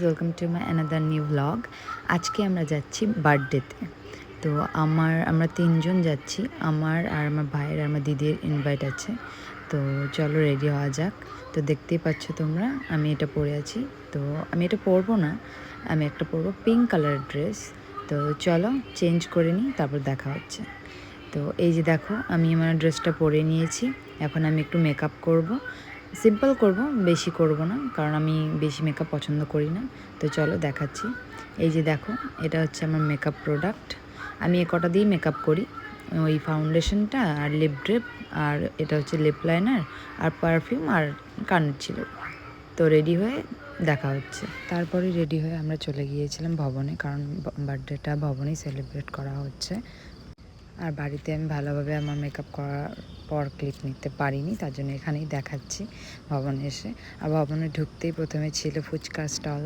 Welcome to my another new blog. আজকে আমরা যাচ্ছি বার্থডেতে। তো আমরা তিনজন যাচ্ছি, আমার আর আমার ভাইয়ের আর আমার দিদির ইনভাইট আছে। তো চলো রেডি হওয়া যাক। তো দেখতেই পাচ্ছ তোমরা, আমি এটা পরে আছি। তো আমি এটা পরবো না, আমি একটা পরবো পিঙ্ক কালার ড্রেস। তো চলো চেঞ্জ করে নিই, তারপর দেখা হচ্ছে। তো এই যে দেখো, আমি আমার ড্রেসটা পরে নিয়েছি। এখন আমি একটু মেকআপ করব, সিম্পল করব, বেশি করব না, কারণ আমি বেশি মেকআপ পছন্দ করি না। তো চলো দেখাচ্ছি। এই যে দেখো, এটা হচ্ছে আমার মেকআপ প্রোডাক্ট। আমি এ কটা দিয়েই মেকআপ করি, ওই ফাউন্ডেশনটা আর লিপ ড্রিপ, আর এটা হচ্ছে লিপ লাইনার আর পারফিউম আর কানের ছিল। তো রেডি হয়ে দেখা হচ্ছে। তারপরে রেডি হয়ে আমরা চলে গিয়েছিলাম ভবনে, কারণ বার্থডেটা ভবনেই সেলিব্রেট করা হচ্ছে। আর বাড়িতে আমি ভালোভাবে আমার মেকআপ করার পর ক্লিপ নিতে পারিনি, তার জন্য এখানেই দেখাচ্ছি ভবনে এসে। আর ভবনে ঢুকতেই প্রথমে ছিল ফুচকা স্টল।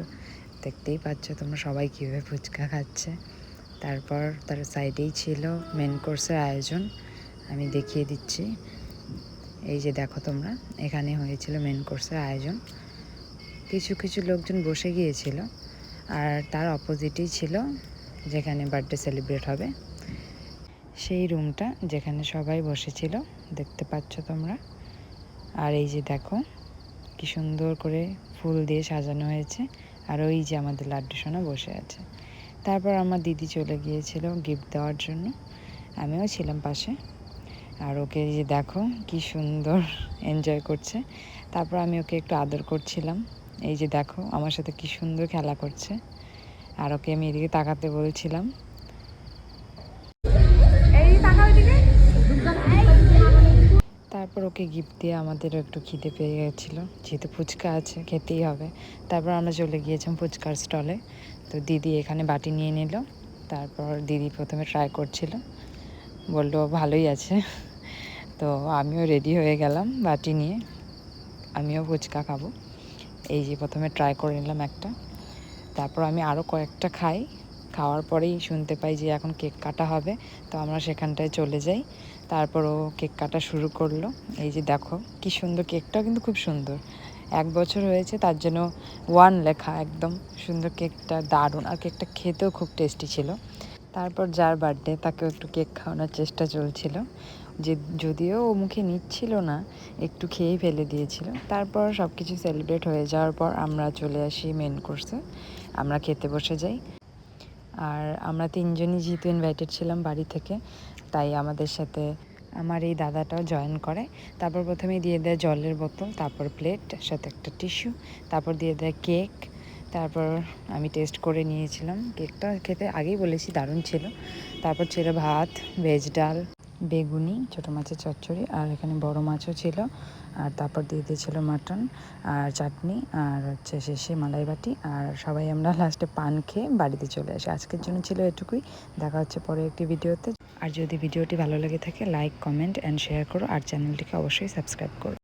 দেখতেই পাচ্ছ তোমরা সবাই কীভাবে ফুচকা খাচ্ছে। তারপর তার সাইডেই ছিল মেন কোর্সের আয়োজন, আমি দেখিয়ে দিচ্ছি। এই যে দেখো তোমরা, এখানে হয়েছিল মেন কোর্সের আয়োজন। কিছু কিছু লোকজন বসে গিয়েছিল, আর তার অপোজিটেই ছিল যেখানে বার্থডে সেলিব্রেট হবে, সেই রুমটা যেখানে সবাই বসেছিল, দেখতে পাচ্ছ তোমরা। আর এই যে দেখো কি সুন্দর করে ফুল দিয়ে সাজানো হয়েছে। আর ওই যে আমাদের লাড্ডু সোনা বসে আছে। তারপর আমার দিদি চলে গিয়েছিল গিফট দেওয়ার জন্য, আমিও ছিলাম পাশে। আর ওকে এই যে দেখো কি সুন্দর এনজয় করছে। তারপর আমি ওকে একটু আদর করছিলাম। এই যে দেখো আমার সাথে কি সুন্দর খেলা করছে। আর ওকে আমি এদিকে তাকাতে বলছিলাম। তারপর ওকে গিফট দিয়ে আমাদেরও একটু খিদে পেয়ে গেছিলো, যেহেতু ফুচকা আছে খেতেই হবে। তারপর আমরা চলে গিয়েছিলাম ফুচকার স্টলে। তো দিদি এখানে বাটি নিয়ে নিল। তারপর দিদি প্রথমে ট্রাই করছিল, বললো ভালোই আছে। তো আমিও রেডি হয়ে গেলাম বাটি নিয়ে, আমিও ফুচকা খাবো। এই যে প্রথমে ট্রাই করে নিলাম একটা, তারপর আমি আরও কয়েকটা খাই। খাওয়ার পরেই শুনতে পাই যে এখন কেক কাটা হবে। তো আমরা সেখানটায় চলে যাই। তারপর ও কেক কাটা শুরু করলো। এই যে দেখো কি সুন্দর, কেকটাও কিন্তু খুব সুন্দর। 1 বছর হয়েছে, তার জন্য 1 লেখা, একদম সুন্দর কেকটা, দারুণ। আর কেকটা খেতেও খুব টেস্টি ছিল। তারপর যার বার্থডে তাকেও একটু কেক খাওয়ানোর চেষ্টা চলছিল, যে যদিও ও মুখে নিচ্ছিল না, একটু খেয়েই ফেলে দিয়েছিল। তারপর সব কিছু সেলিব্রেট হয়ে যাওয়ার পর আমরা চলে আসি মেন কোর্সে, আমরা খেতে বসে যাই। আর আমরা তিনজনই যেহেতু ইনভাইটেড ছিলাম বাড়ি থেকে, তাই আমাদের সাথে আমার এই দাদাটাও জয়েন করে। তারপর প্রথমে দিয়ে দেয় জলের বোতল, তারপর প্লেট, সাথে একটা টিস্যু, তারপর দিয়ে দেয় কেক। তারপর আমি টেস্ট করে নিয়েছিলাম, কেকটা খেতে আগেই বলেছি দারুণ ছিল। তারপর ছিল ভাত, ভেজ ডাল, বেগুনি, ছোটো মাছের চচ্চড়ি, আর এখানে বড় মাছও ছিল। আর তারপর দিয়ে দিয়েছিল মাটন আর চাটনি, আর হচ্ছে শেষে মালাই বাটি। আর সবাই আমরা লাস্টে পান খেয়ে বাড়িতে চলে আসি। আজকের জন্য ছিল এটুকুই। দেখা হচ্ছে পরে একটি ভিডিওতে। আর যদি ভিডিওটি ভালো লেগে থাকে, লাইক, কমেন্ট অ্যান্ড শেয়ার করো, আর চ্যানেলটিকে অবশ্যই সাবস্ক্রাইব করো।